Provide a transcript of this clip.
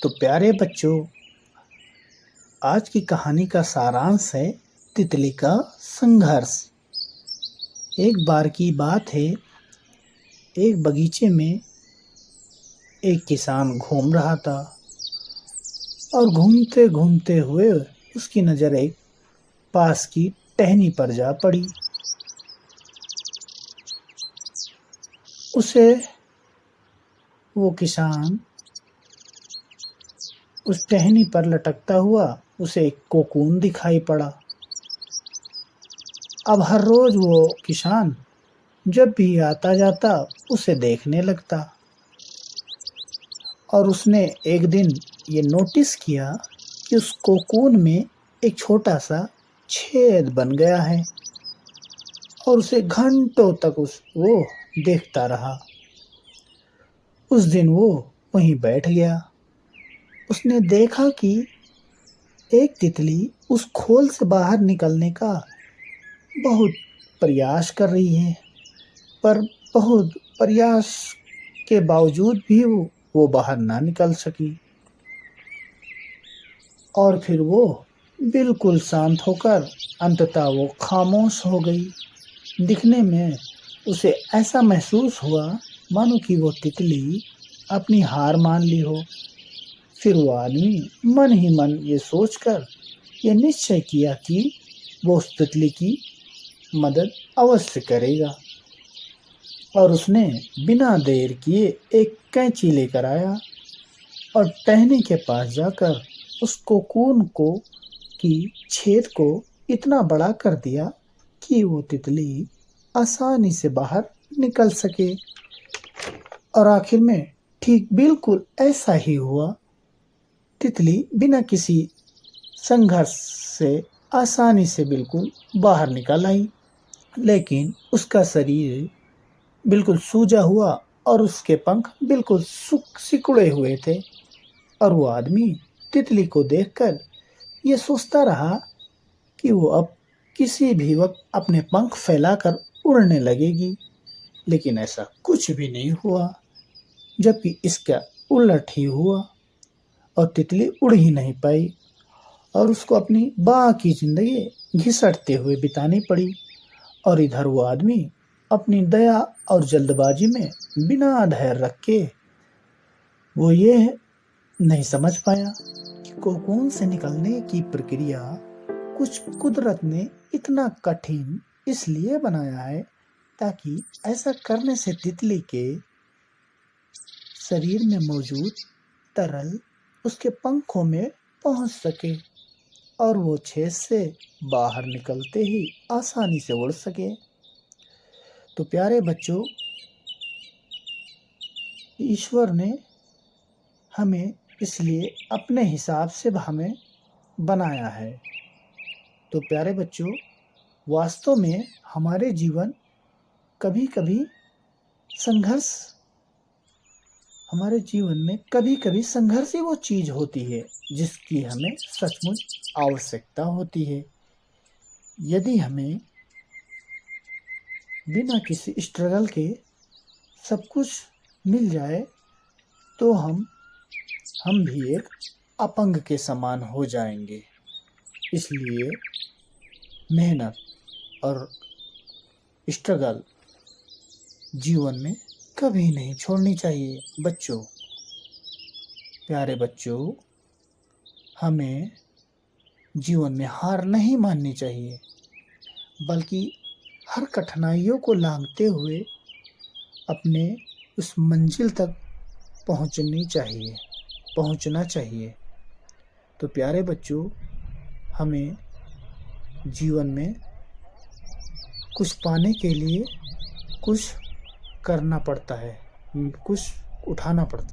तो प्यारे बच्चों, आज की कहानी का सारांश है तितली का संघर्ष। एक बार की बात है, एक बगीचे में एक किसान घूम रहा था और घूमते घूमते हुए उसकी नज़र एक पास की टहनी पर जा पड़ी। उसे वो किसान उस टहनी पर लटकता हुआ उसे एक कोकून दिखाई पड़ा। अब हर रोज वो किसान जब भी आता जाता उसे देखने लगता और उसने एक दिन ये नोटिस किया कि उस कोकून में एक छोटा सा छेद बन गया है और उसे घंटों तक वो देखता रहा। उस दिन वो वहीं बैठ गया। उसने देखा कि एक तितली उस खोल से बाहर निकलने का बहुत प्रयास कर रही है, पर बहुत प्रयास के बावजूद भी वो बाहर ना निकल सकी। और फिर वो बिल्कुल शांत होकर अंततः वो खामोश हो गई। दिखने में उसे ऐसा महसूस हुआ मानो कि वो तितली अपनी हार मान ली हो। फिर वो आदमी मन ही मन ये सोचकर ये निश्चय किया कि वो उस तितली की मदद अवश्य करेगा और उसने बिना देर किए एक कैंची लेकर आया और टहनी के पास जाकर उस कोकून की छेद को इतना बड़ा कर दिया कि वो तितली आसानी से बाहर निकल सके। और आखिर में ठीक बिल्कुल ऐसा ही हुआ। तितली बिना किसी संघर्ष से आसानी से बिल्कुल बाहर निकल आई, लेकिन उसका शरीर बिल्कुल सूजा हुआ और उसके पंख बिल्कुल सिकुड़े हुए थे। और वो आदमी तितली को देखकर ये सोचता रहा कि वो अब किसी भी वक्त अपने पंख फैलाकर उड़ने लगेगी, लेकिन ऐसा कुछ भी नहीं हुआ, जबकि इसका उलट ही हुआ और तितली उड़ ही नहीं पाई और उसको अपनी बाकी जिंदगी घिसटते हुए बितानी पड़ी। और इधर वो आदमी अपनी दया और जल्दबाजी में बिना धैर्य रख के वो ये नहीं समझ पाया कि कोकून से निकलने की प्रक्रिया कुछ कुदरत ने इतना कठिन इसलिए बनाया है ताकि ऐसा करने से तितली के शरीर में मौजूद तरल उसके पंखों में पहुंच सके और वो छेद से बाहर निकलते ही आसानी से उड़ सके। तो प्यारे बच्चों, ईश्वर ने हमें इसलिए अपने हिसाब से हमें बनाया है। तो प्यारे बच्चों, वास्तव में हमारे जीवन कभी कभी संघर्ष ही वो चीज़ होती है जिसकी हमें सचमुच आवश्यकता होती है। यदि हमें बिना किसी स्ट्रगल के सब कुछ मिल जाए तो हम भी एक अपंग के समान हो जाएंगे। इसलिए मेहनत और स्ट्रगल जीवन में कभी नहीं छोड़नी चाहिए। बच्चों, प्यारे बच्चों, हमें जीवन में हार नहीं माननी चाहिए, बल्कि हर कठिनाइयों को लांघते हुए अपने उस मंजिल तक पहुंचना चाहिए। तो प्यारे बच्चों, हमें जीवन में कुछ पाने के लिए कुछ करना पड़ता है, कुछ उठाना पड़ता है।